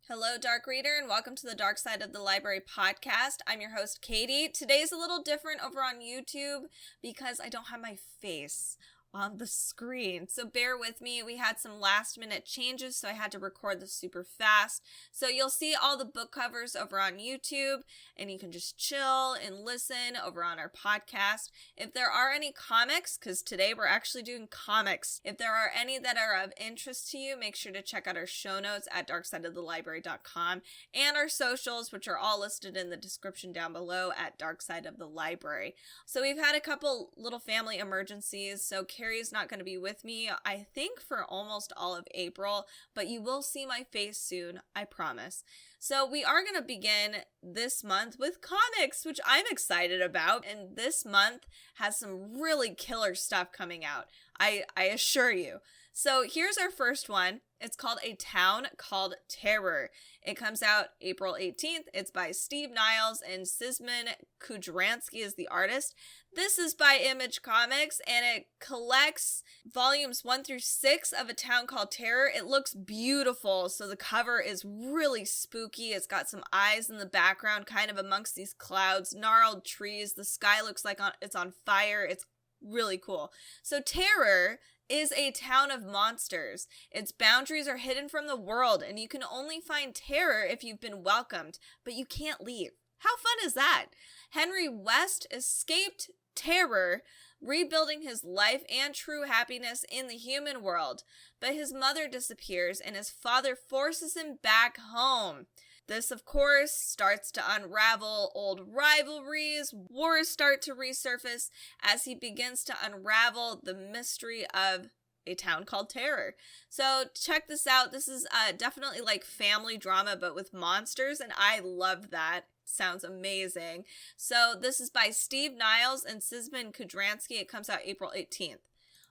Hello, Dark Reader, and welcome to the Dark Side of the Library podcast. I'm your host, Katie. Today's a little different over on YouTube because I don't have my face on the screen. So bear with me. We had some last minute changes, so I had to record this super fast. So you'll see all the book covers over on YouTube, and you can just chill and listen over on our podcast. If there are any comics, because today we're actually doing comics, if there are any that are of interest to you, make sure to check out our show notes at darksideofthelibrary.com and our socials, which are all listed in the description down below at Dark Side of the Library. So we've had a couple little family emergencies, so Carrie's not going to be with me, I think, for almost all of April, but you will see my face soon, I promise. So we are going to begin this month with comics, which I'm excited about, and this month has some really killer stuff coming out, I assure you. So here's our first one. It's called A Town Called Terror. It comes out April 18th. It's by Steve Niles and Szymon Kudranski is the artist. This is by Image Comics, and it collects volumes 1 through 6 of A Town Called Terror. It looks beautiful, so the cover is really spooky. It's got some eyes in the background, kind of amongst these clouds, gnarled trees. The sky looks like it's on fire. It's really cool. So Terror is a town of monsters. Its boundaries are hidden from the world, and you can only find terror if you've been welcomed, but you can't leave. How fun is that? Henry West escaped terror, rebuilding his life and true happiness in the human world, but his mother disappears and his father forces him back home. This, of course, starts to unravel old rivalries. Wars start to resurface as he begins to unravel the mystery of A Town Called Terror. So check this out. This is definitely like family drama, but with monsters, and I love that. Sounds amazing. So this is by Steve Niles and Szymon Kudranski. It comes out April 18th.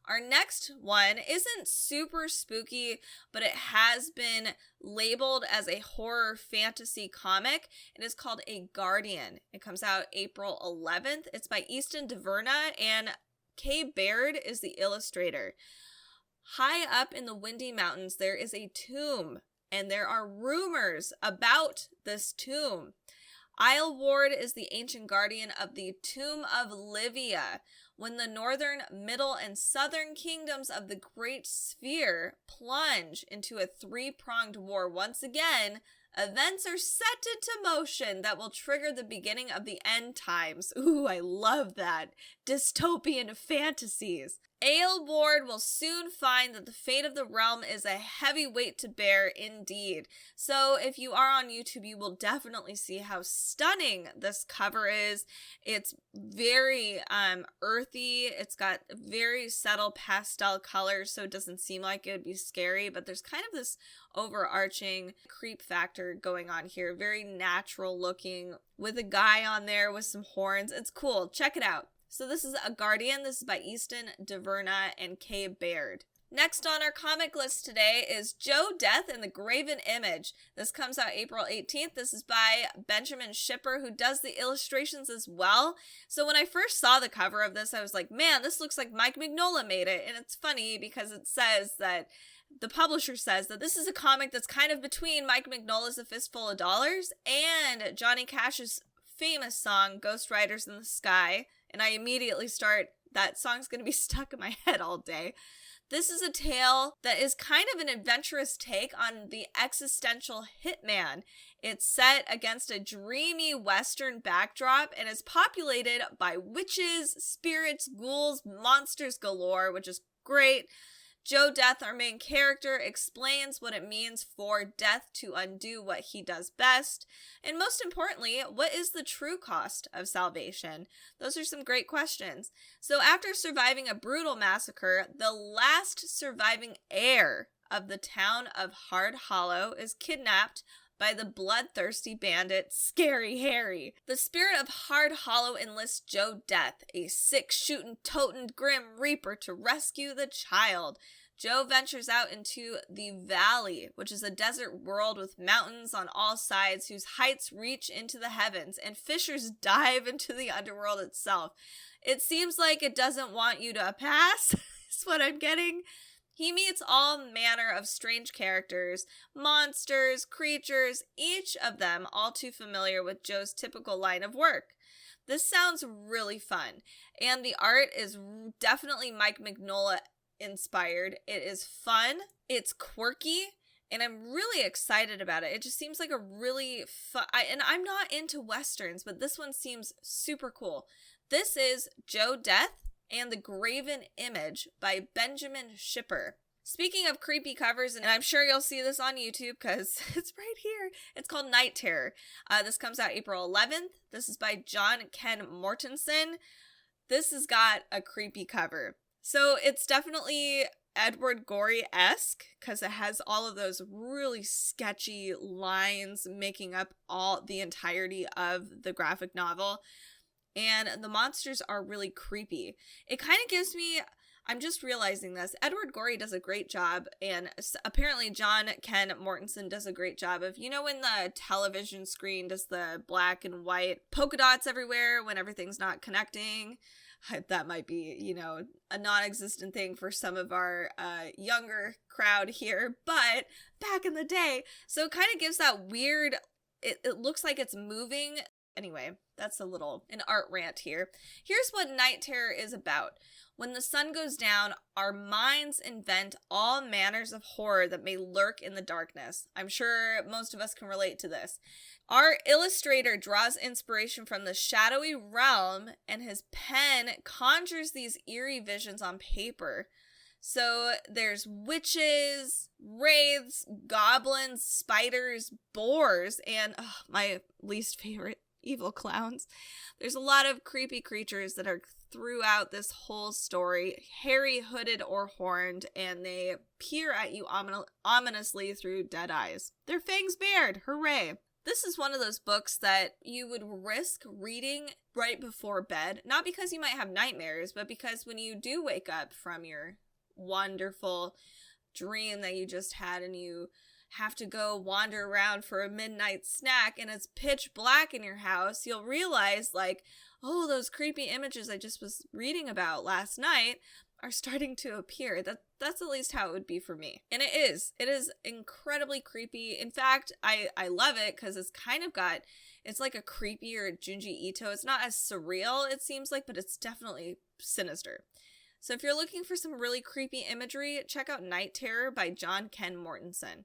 Our next one isn't super spooky, but it has been labeled as a horror fantasy comic. It is called A Guardian. It comes out April 11th. It's by Eastin, Deverna, and Baird is the illustrator. High up in the Windy Mountains, there is a tomb, and there are rumors about this tomb. Ward is the ancient guardian of the Tomb of Livia. When the northern, middle, and southern kingdoms of the Great Sphere plunge into a three-pronged war once again, events are set into motion that will trigger the beginning of the end times. Ooh, I love that. Dystopian fantasies. Ward will soon find that the fate of the realm is a heavy weight to bear indeed. So if you are on YouTube, you will definitely see how stunning this cover is. It's very earthy. It's got very subtle pastel colors, so it doesn't seem like it would be scary, but there's kind of this overarching creep factor going on here. Very natural looking with a guy on there with some horns. It's cool. Check it out. So this is A Guardian. This is by Eastin, Deverna, and Baird. Next on our comic list today is Joe Death in the Graven Image. This comes out April 18th. This is by Benjamin Schipper, who does the illustrations as well. So when I first saw the cover of this, I was like, man, this looks like Mike Mignola made it. And it's funny because it says that the publisher says that this is a comic that's kind of between Mike Mignola's A Fistful of Dollars and Johnny Cash's famous song, Ghost Riders in the Sky. And I immediately start, that song's going to be stuck in my head all day. This is a tale that is kind of an adventurous take on the existential hitman. It's set against a dreamy Western backdrop and is populated by witches, spirits, ghouls, monsters galore, which is great. Joe Death, our main character, explains what it means for death to undo what he does best. And most importantly, what is the true cost of salvation? Those are some great questions. So after surviving a brutal massacre, the last surviving heir of the town of Hard Hollow is kidnapped by the bloodthirsty bandit Scary Harry. The spirit of Hard Hollow enlists Joe Death, a six-shootin', totin' grim reaper, to rescue the child. Joe ventures out into the valley, which is a desert world with mountains on all sides whose heights reach into the heavens, and fissures dive into the underworld itself. It seems like it doesn't want you to pass, is what I'm getting. He meets all manner of strange characters, monsters, creatures, each of them all too familiar with Joe's typical line of work. This sounds really fun, and the art is definitely Mike Mignola inspired. It is fun, it's quirky, and I'm really excited about it. It just seems like a really fun, and I'm not into Westerns, but this one seems super cool. This is Joe Death and the Graven Image by Benjamin Schipper. Speaking of creepy covers, and I'm sure you'll see this on YouTube because it's right here. It's called Night Terror. This comes out April 11th. This is by John Kenn Mortensen. This has got a creepy cover. So it's definitely Edward Gorey-esque because it has all of those really sketchy lines making up all the entirety of the graphic novel. And the monsters are really creepy. It kind of gives me, I'm just realizing this, Edward Gorey does a great job, and apparently John Kenn Mortensen does a great job of, you know, when the television screen does the black and white polka dots everywhere when everything's not connecting. That might be, you know, a non-existent thing for some of our younger crowd here, but back in the day. So it kind of gives that weird, it looks like it's moving. Anyway, that's an art rant here. Here's what Night Terror is about. When the sun goes down, our minds invent all manners of horror that may lurk in the darkness. I'm sure most of us can relate to this. Our illustrator draws inspiration from the shadowy realm, and his pen conjures these eerie visions on paper. So there's witches, wraiths, goblins, spiders, boars, and my least favorite, evil clowns. There's a lot of creepy creatures that are throughout this whole story, hairy, hooded, or horned, and they peer at you ominously through dead eyes. Their fangs bared, hooray! This is one of those books that you would risk reading right before bed, not because you might have nightmares, but because when you do wake up from your wonderful dream that you just had and you have to go wander around for a midnight snack and it's pitch black in your house, you'll realize, like, oh, those creepy images I just was reading about last night are starting to appear. That's at least how it would be for me. And it is incredibly creepy. In fact, I love it because it's kind of it's like a creepier Junji Ito. It's not as surreal, it seems like, but it's definitely sinister. So if you're looking for some really creepy imagery, check out Night Terror by John Kenn Mortensen.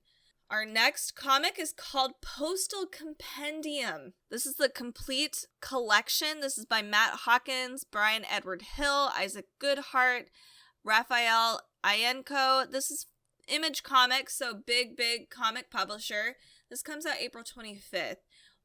Our next comic is called Postal Compendium. This is the complete collection. This is by Matt Hawkins, Bryan Edward Hill, Isaac Goodhart, Raffaele Ienco. This is Image Comics, so big comic publisher. This comes out April 25th.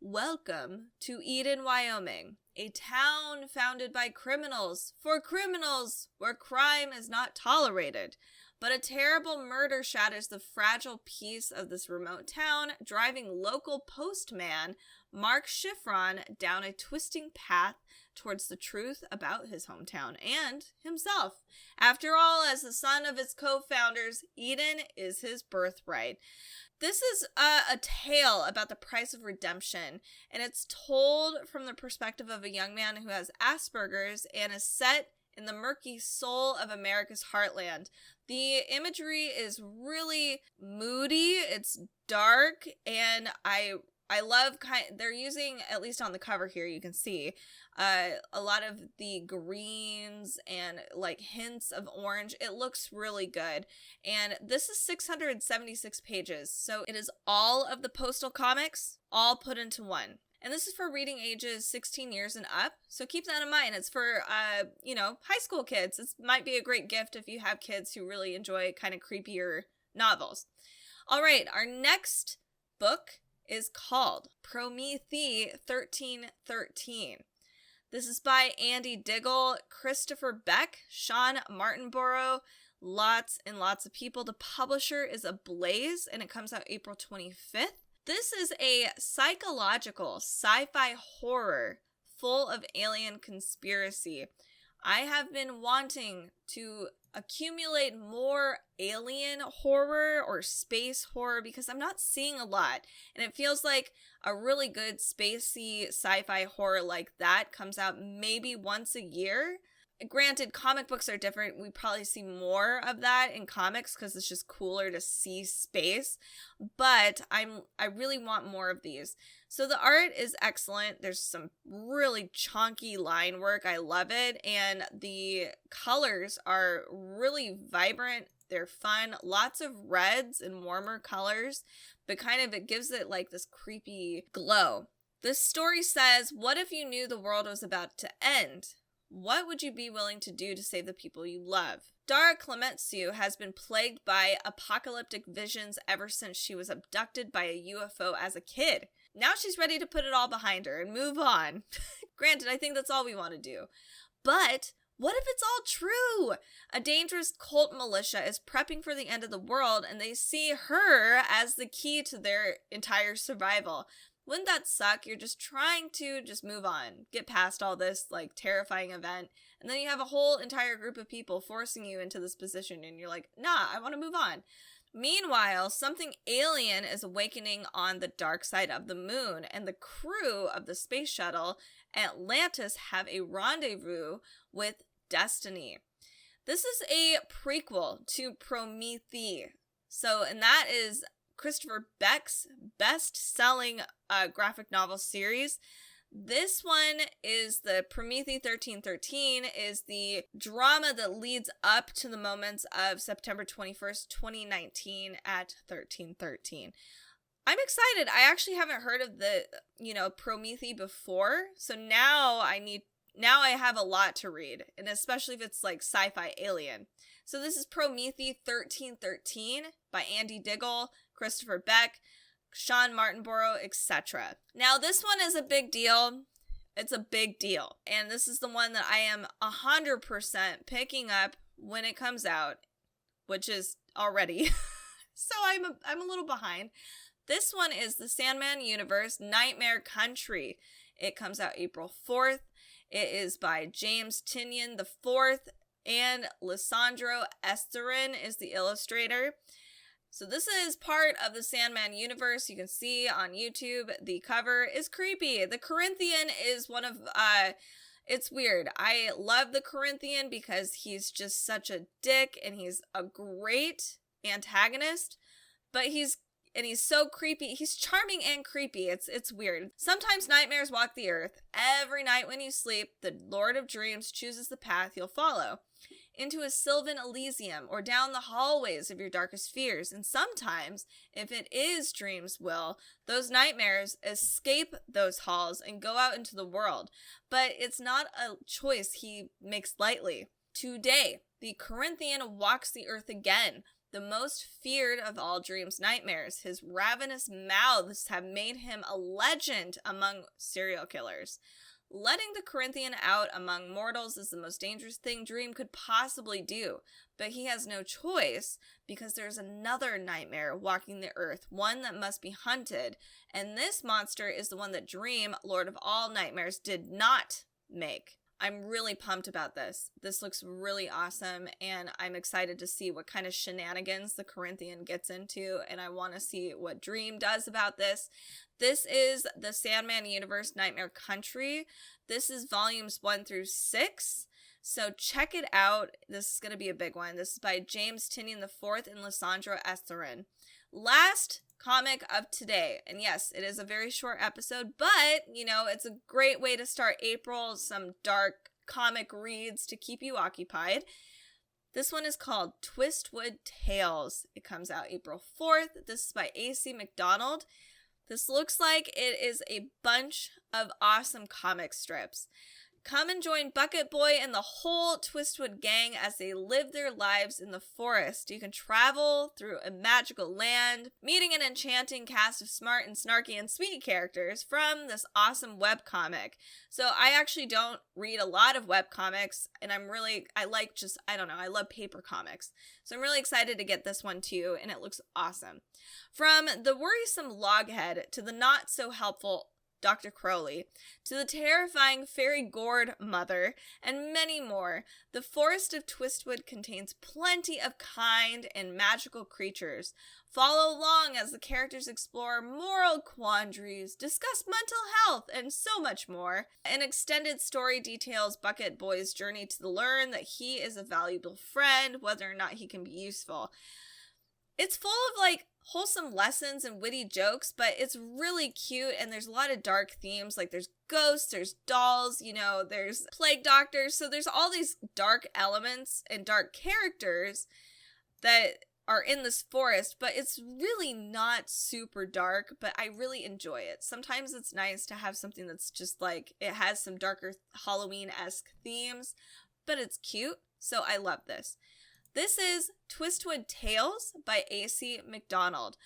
Welcome to Eden, Wyoming, a town founded by criminals, for criminals, where crime is not tolerated. But a terrible murder shatters the fragile peace of this remote town, driving local postman Mark Schifron down a twisting path towards the truth about his hometown and himself. After all, as the son of its co-founders, Eden is his birthright. This is a tale about the price of redemption, and it's told from the perspective of a young man who has Asperger's and is set in the murky soul of America's heartland. The imagery is really moody, it's dark, and I love they're using, at least on the cover here you can see, a lot of the greens and like hints of orange. It looks really good. And this is 676 pages, so it is all of the Postal comics all put into one. And this is for reading ages 16 years and up. So keep that in mind. It's for, high school kids. This might be a great gift if you have kids who really enjoy kind of creepier novels. All right, our next book is called Promethee 1313. This is by Andy Diggle, Christopher Beck, Shawn Martinbrough, lots and lots of people. The publisher is Ablaze, and it comes out April 25th. This is a psychological sci-fi horror full of alien conspiracy. I have been wanting to accumulate more alien horror or space horror because I'm not seeing a lot. And it feels like a really good spacey sci-fi horror like that comes out maybe once a year. Granted, comic books are different. We probably see more of that in comics because it's just cooler to see space. But I really want more of these. So the art is excellent. There's some really chunky line work. I love it. And the colors are really vibrant. They're fun. Lots of reds and warmer colors. But kind of it gives it like this creepy glow. This story says, what if you knew the world was about to end? What would you be willing to do to save the people you love? Dara Clementsiu has been plagued by apocalyptic visions ever since she was abducted by a UFO as a kid. Now she's ready to put it all behind her and move on. Granted, I think that's all we want to do. But what if it's all true? A dangerous cult militia is prepping for the end of the world, and they see her as the key to their entire survival. Wouldn't that suck? You're just trying to just move on, get past all this like terrifying event, and then you have a whole entire group of people forcing you into this position, and you're like, nah, I want to move on. Meanwhile, something alien is awakening on the dark side of the moon, and the crew of the space shuttle Atlantis have a rendezvous with Destiny. This is a prequel to Promethee. And that is Christopher Beck's best-selling graphic novel series. This one is the Promethee 1313, is the drama that leads up to the moments of September 21st, 2019 at 1313. I'm excited. I actually haven't heard of the, Promethee before, so now I have a lot to read, and especially if it's like sci-fi alien. So this is Promethee 1313 by Andy Diggle, Christopher Beck, Shawn Martinbrough, etc. Now this one is a big deal. It's a big deal. And this is the one that I am 100% picking up when it comes out, which is already. So I'm a little behind. This one is the Sandman Universe Nightmare Country. It comes out April 4th. It is by James Tynion IV, and Lisandro Estherren is the illustrator. So this is part of the Sandman universe. You can see on YouTube, the cover is creepy. The Corinthian is one of, it's weird. I love the Corinthian because he's just such a dick and he's a great antagonist, but he's so creepy. He's charming and creepy. It's weird. Sometimes nightmares walk the earth. Every night when you sleep, the Lord of Dreams chooses the path you'll follow. Into a sylvan Elysium or down the hallways of your darkest fears. And sometimes, if it is Dream's will, those nightmares escape those halls and go out into the world. But it's not a choice he makes lightly. Today, the Corinthian walks the earth again. The most feared of all Dream's nightmares. His ravenous mouths have made him a legend among serial killers. Letting the Corinthian out among mortals is the most dangerous thing Dream could possibly do, but he has no choice because there's another nightmare walking the earth, one that must be hunted, and this monster is the one that Dream, Lord of all nightmares, did not make. I'm really pumped about this. This looks really awesome, and I'm excited to see what kind of shenanigans the Corinthian gets into, and I want to see what Dream does about this. This is the Sandman Universe Nightmare Country. This is volumes 1 through 6, so check it out. This is going to be a big one. This is by James Tynion IV and Lisandro Estherren. Last comic of today, and yes, it is a very short episode, but it's a great way to start April, some dark comic reads to keep you occupied. This one is called Twistwood Tales. It comes out April 4th. This is by A.C. Macdonald. This looks like it is a bunch of awesome comic strips. Come and join Bucket Boy and the whole Twistwood gang as they live their lives in the forest. You can travel through a magical land, meeting an enchanting cast of smart and snarky and sweet characters from this awesome webcomic. So I actually don't read a lot of webcomics, and I love paper comics. So I'm really excited to get this one too, and it looks awesome. From the worrisome loghead to the not so helpful Dr. Crowley, to the terrifying fairy gourd mother, and many more. The Forest of Twistwood contains plenty of kind and magical creatures. Follow along as the characters explore moral quandaries, discuss mental health, and so much more. An extended story details Bucket Boy's journey to learn that he is a valuable friend, whether or not he can be useful. It's full of, like, wholesome lessons and witty jokes, but it's really cute, and there's a lot of dark themes. Like, there's ghosts, there's dolls, there's plague doctors, so there's all these dark elements and dark characters that are in this forest, but it's really not super dark, but I really enjoy it. Sometimes it's nice to have something that's just like, it has some darker Halloween-esque themes, but it's cute, so I love this. This is Twistwood Tales by A.C. Macdonald.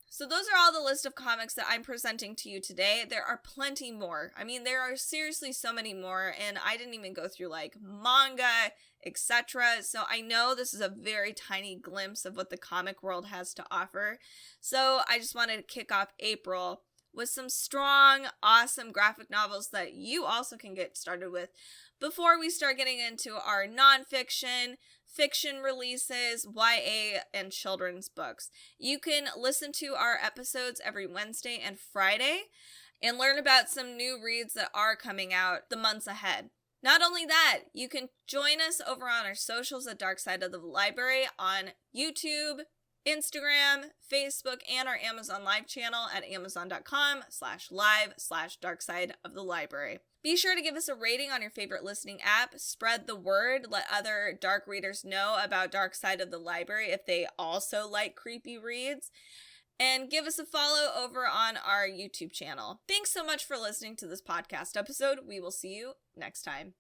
So those are all the list of comics that I'm presenting to you today. There are plenty more. I mean, there are seriously so many more, and I didn't even go through, like, manga, etc. So I know this is a very tiny glimpse of what the comic world has to offer. So I just wanted to kick off April with some strong, awesome graphic novels that you also can get started with before we start getting into our nonfiction, fiction releases, YA, and children's books. You can listen to our episodes every Wednesday and Friday and learn about some new reads that are coming out the months ahead. Not only that, you can join us over on our socials at Dark Side of the Library on YouTube, Instagram, Facebook, and our Amazon Live channel at amazon.com/live/Darkside of the Library. Be sure to give us a rating on your favorite listening app, spread the word, let other dark readers know about Dark Side of the Library if they also like creepy reads, and give us a follow over on our YouTube channel. Thanks so much for listening to this podcast episode. We will see you next time.